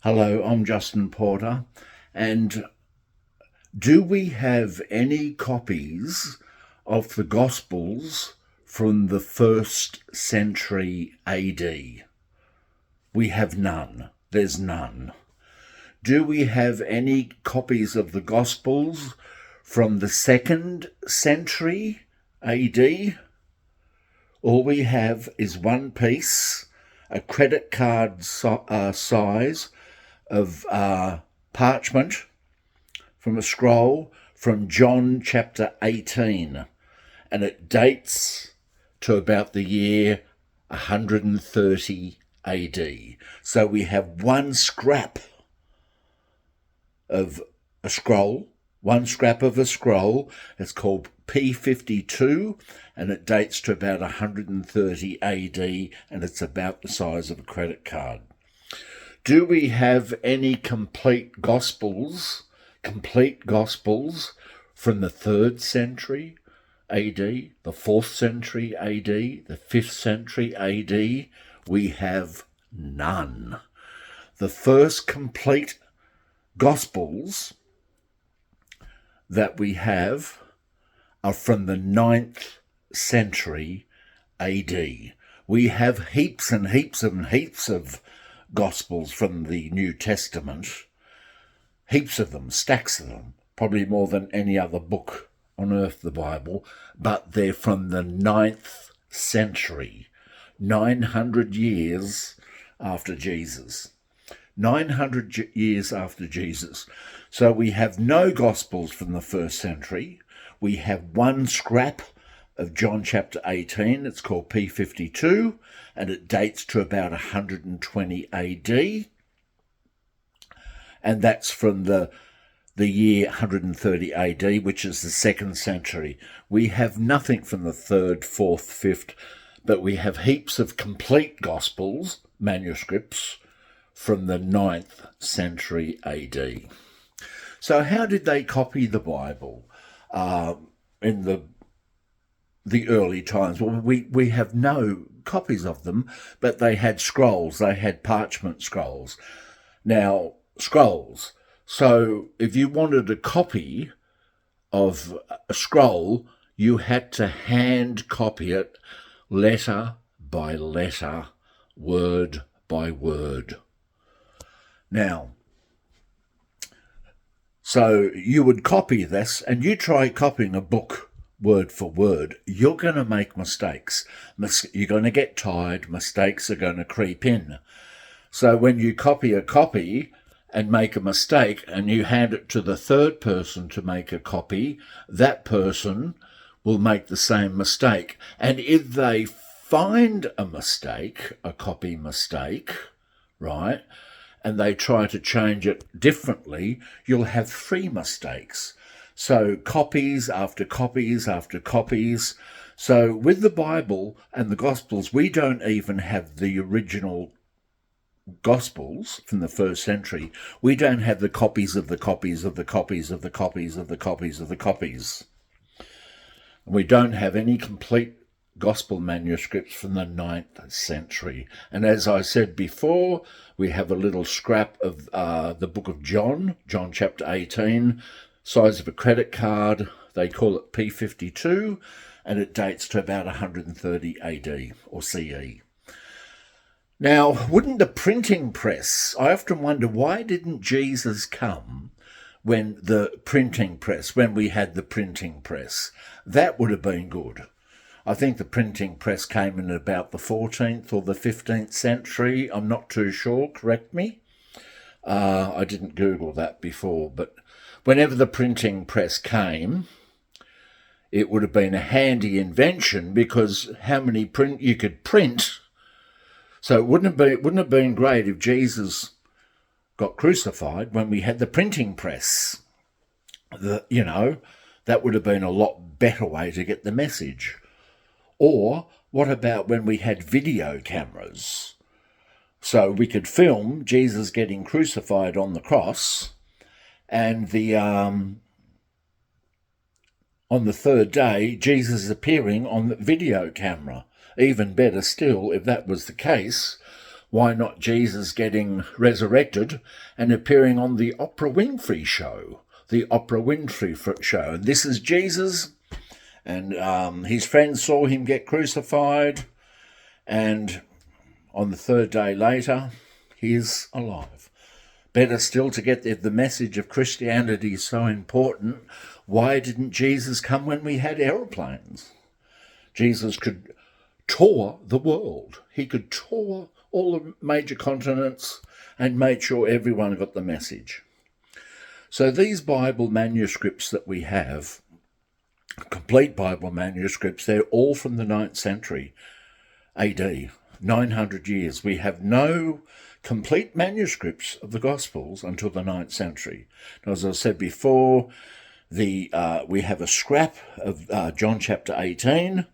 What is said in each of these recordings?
Hello, I'm Justin Porter, and do we have any copies of the Gospels from the 1st century AD? We have none. There's none. Do we have any copies of the Gospels from the 2nd century AD? All we have is one piece, a credit card size of parchment from a scroll from John chapter 18, and it dates to about the year 130 AD. So we have one scrap of a scroll, It's called P52, and it dates to about 130 AD, and it's about the size of a credit card. Do we have any complete gospels from the 3rd century AD, the 4th century AD, the 5th century AD? We have none. The first complete gospels that we have are from the 9th century AD. We have heaps and heaps and heaps of Gospels from the New Testament, heaps of them, stacks of them, probably more than any other book on earth, the Bible, but they're from the 9th century, 900 years after Jesus. 900 years after Jesus. So we have no Gospels from the 1st century. We have one scrap of John chapter 18. It's called P52, and it dates to about 120 AD. And that's from the year 130 AD, which is the 2nd century. We have nothing from the 3rd, 4th, 5th, but we have heaps of complete Gospels, manuscripts, from the 9th century AD. So how did they copy the Bible in the early times? Well, we have no copies of them, but they had scrolls. They had parchment scrolls. Now, scrolls. So if you wanted a copy of a scroll, you had to hand copy it letter by letter, word by word. Now, so you would copy this, and you try copying a book word for word, you're going to make mistakes. You're going to get tired. Mistakes are going to creep in. So when you copy a copy and make a mistake and you hand it to the third person to make a copy, that person will make the same mistake. And if they find a mistake, a copy mistake, right, and they try to change it differently, you'll have 3 mistakes. So copies after copies after copies. So with the Bible and the Gospels, we don't even have the original Gospels from the 1st century. We don't have the copies of the copies of the copies of the copies of the copies of the copies. We don't have any complete Gospel manuscripts from the 9th century. And as I said before, we have a little scrap of the book of John chapter 18, size of a credit card. They call it P52, and it dates to about 130 AD or CE. Now, wouldn't the printing press, I often wonder, why didn't Jesus come when we had the printing press? That would have been good. I think the printing press came in about the 14th or the 15th century. I'm not too sure, correct me. I didn't Google that before, but whenever the printing press came, it would have been a handy invention, because how many you could print. So it wouldn't have been great if Jesus got crucified when we had the printing press. That would have been a lot better way to get the message. Or what about when we had video cameras? So we could film Jesus getting crucified on the cross, and on the 3rd day, Jesus appearing on the video camera. Even better still, if that was the case, Why not Jesus getting resurrected and appearing on the Oprah Winfrey show? The Oprah Winfrey show. And this is Jesus, and his friends saw him get crucified, and on the third day later, he is alive. Better still, to get the message of Christianity is so important, why didn't Jesus come when we had aeroplanes? Jesus could tour the world. He could tour all the major continents and made sure everyone got the message. So these Bible manuscripts that we have, complete Bible manuscripts, they're all from the 9th century AD, 900 years. We have no complete manuscripts of the Gospels until the 9th century. Now, as I said before, we have a scrap of John chapter 18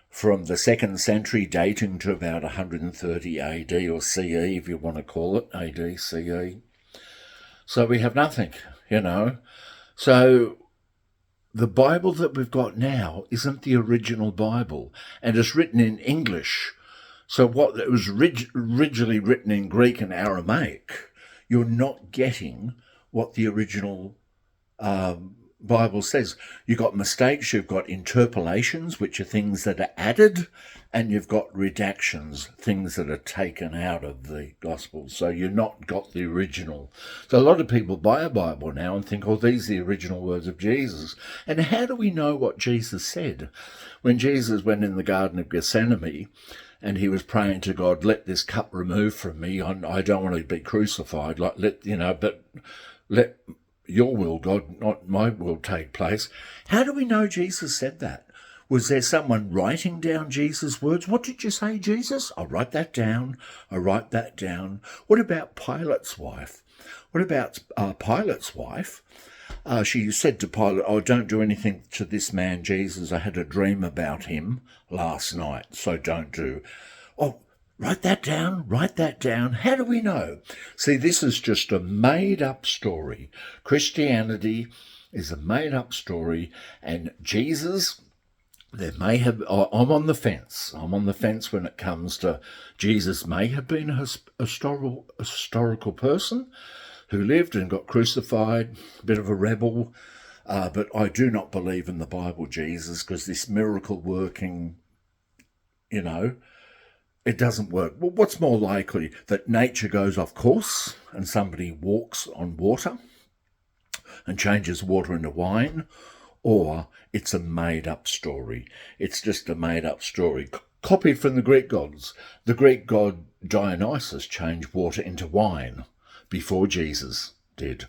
from the 2nd century, dating to about 130 AD or CE, if you want to call it, AD, CE. So we have nothing, you know. So the Bible that we've got now isn't the original Bible, and it's written in English. So what it was originally written in Greek and Aramaic, you're not getting what the original Bible says. You've got mistakes, you've got interpolations, which are things that are added, and you've got redactions, things that are taken out of the Gospel. So you've not got the original. So a lot of people buy a Bible now and think, oh, these are the original words of Jesus. And how do we know what Jesus said? When Jesus went in the Garden of Gethsemane and he was praying to God, let this cup remove from me. I don't want to be crucified. But let your will, God, not my will, take place. How do we know Jesus said that? Was there someone writing down Jesus' words? What did you say, Jesus? I'll write that down. I'll write that down. What about Pilate's wife? What about Pilate's wife? She said to Pilate, oh, don't do anything to this man, Jesus. I had a dream about him last night, so don't do. Oh, write that down, write that down. How do we know? See, this is just a made-up story. Christianity is a made-up story, and Jesus, there may have... I'm on the fence. I'm on the fence when it comes to Jesus may have been a historical person who lived and got crucified, a bit of a rebel, but I do not believe in the Bible Jesus, because this miracle working, you know, it doesn't work. Well, what's more likely? That nature goes off course and somebody walks on water and changes water into wine, or it's a made-up story. It's just a made-up story, copied from the Greek gods. The Greek god Dionysus changed water into wine before Jesus did.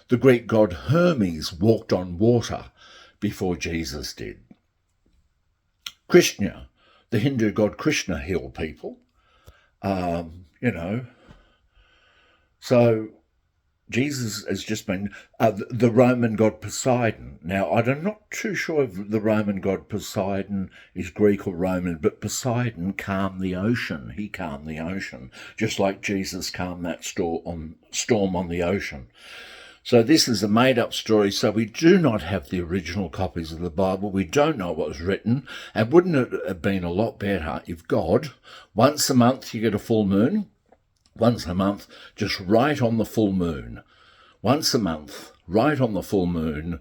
The Greek god Hermes walked on water before Jesus did. Krishna, the Hindu god Krishna, healed people, you know. So Jesus has just been the Roman god Poseidon. Now, I'm not too sure if the Roman god Poseidon is Greek or Roman, but Poseidon calmed the ocean. He calmed the ocean, just like Jesus calmed that storm on the ocean. So this is a made-up story, so we do not have the original copies of the Bible. We don't know what was written, and wouldn't it have been a lot better if God, once a month you get a full moon, once a month, just write on the full moon. Once a month, write on the full moon.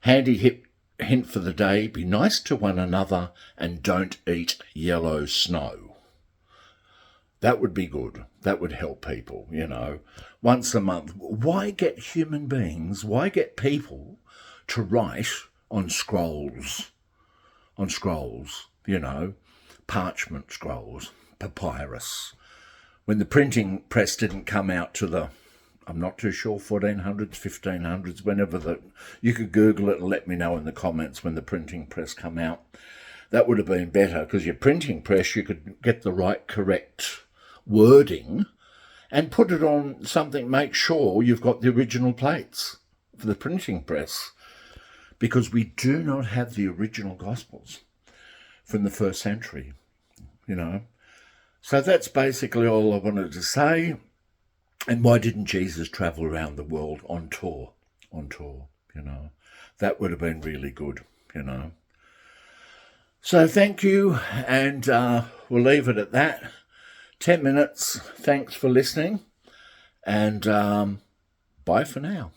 Handy hint for the day, be nice to one another and don't eat yellow snow. That would be good. That would help people, you know. Once a month. Why get human beings, why get people to write on scrolls? On scrolls, you know, parchment scrolls, papyrus. When the printing press didn't come out to the, I'm not too sure, 1400s, 1500s, whenever you could Google it and let me know in the comments when the printing press come out. That would have been better, because your printing press, you could get the right correct wording and put it on something, make sure you've got the original plates for the printing press, because we do not have the original Gospels from the 1st century, you know. So that's basically all I wanted to say. And why didn't Jesus travel around the world on tour, you know? That would have been really good, you know. So thank you, and we'll leave it at that. 10 minutes. Thanks for listening, and bye for now.